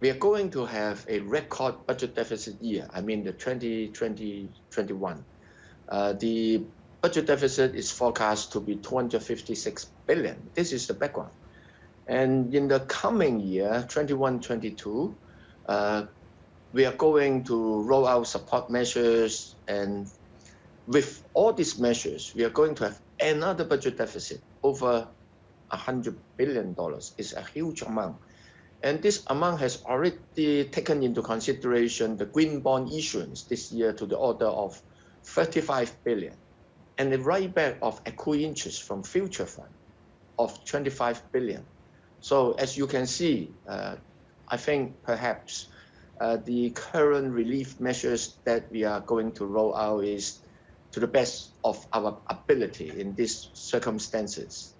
we are going to have a record budget deficit year. I mean, the 2020-21. The budget deficit is forecast to be 256 billion. This is the background. And in the coming year, 21-22, we are going to roll out support measures, and with all these measures, we are going to have another budget deficit over $100 billion. It's a huge amount. And this amount has already taken into consideration the green bond issuance this year to the order of 35 billion, and the write-back of accrued interest from future fund of 25 billion. So as you can see, I think perhaps the current relief measures that we are going to roll out is to the best of our ability in these circumstances.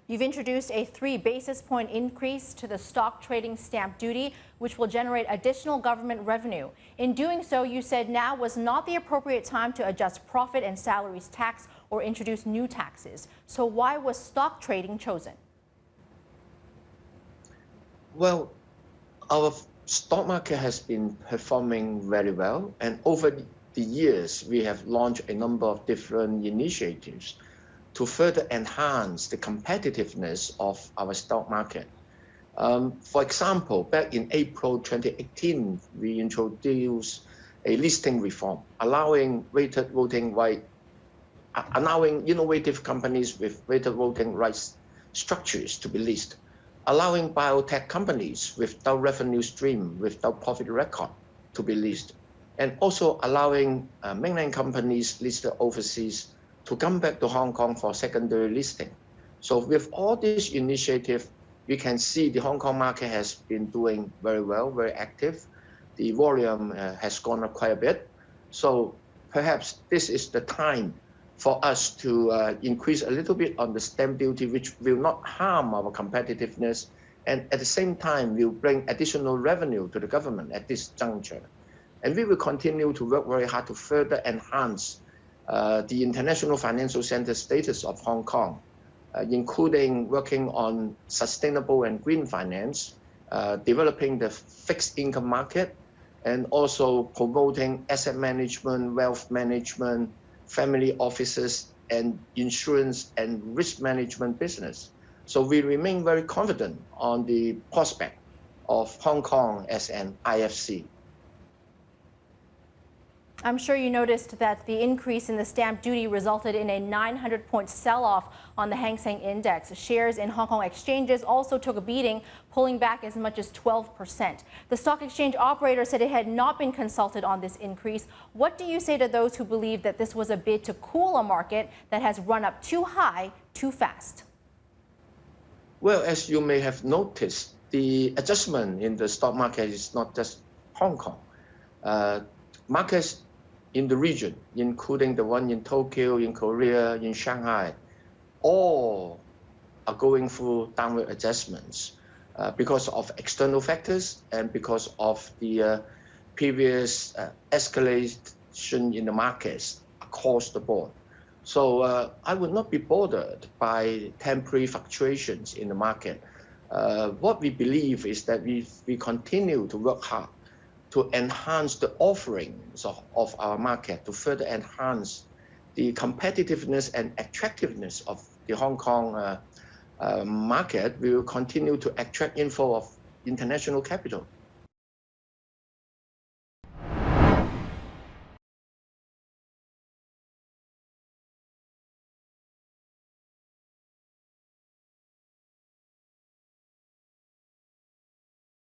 You've introduced a 3 basis point increase to the stock trading stamp duty, which will generate additional government revenue. In doing so, you said now was not the appropriate time to adjust profit and salaries tax or introduce new taxes. So why was stock trading chosen? Well, our stock market has been performing very well, and over the years, we have launched a number of different initiatives to further enhance the competitiveness of our stock market. For example, back in April 2018, we introduced a listing reform, allowing innovative companies with weighted voting rights structures to be listed, allowing biotech companies without revenue stream, without profit record to be listed, and also allowing mainland companies listed overseas to come back to Hong Kong for secondary listing. So with all this initiative, we can see the Hong Kong market has been doing very well, very active. The volume has gone up quite a bit. So perhaps this is the time for us to increase a little bit on the stamp duty, which will not harm our competitiveness, and at the same time will bring additional revenue to the government at this juncture. And we will continue to work very hard to further enhance the international financial center status of Hong Kong, including working on sustainable and green finance, developing the fixed income market, and also promoting asset management, wealth management, family offices, and insurance and risk management business. So we remain very confident on the prospect of Hong Kong as an IFC. I'm sure you noticed that the increase in the stamp duty resulted in a 900-point sell-off on the Hang Seng Index. Shares in Hong Kong exchanges also took a beating, pulling back as much as 12%. The stock exchange operator said it had not been consulted on this increase. What do you say to those who believe that this was a bid to cool a market that has run up too high, too fast? Well, as you may have noticed, the adjustment in the stock market is not just Hong Kong. Markets in the region, including the one in Tokyo, in Korea, in Shanghai, all are going through downward adjustments because of external factors and because of the previous escalation in the markets across the board. So I would not be bothered by temporary fluctuations in the market. What we believe is that we continue to work hard to enhance the offerings of our market, to further enhance the competitiveness and attractiveness of the Hong Kong market. We will continue to attract inflow of international capital.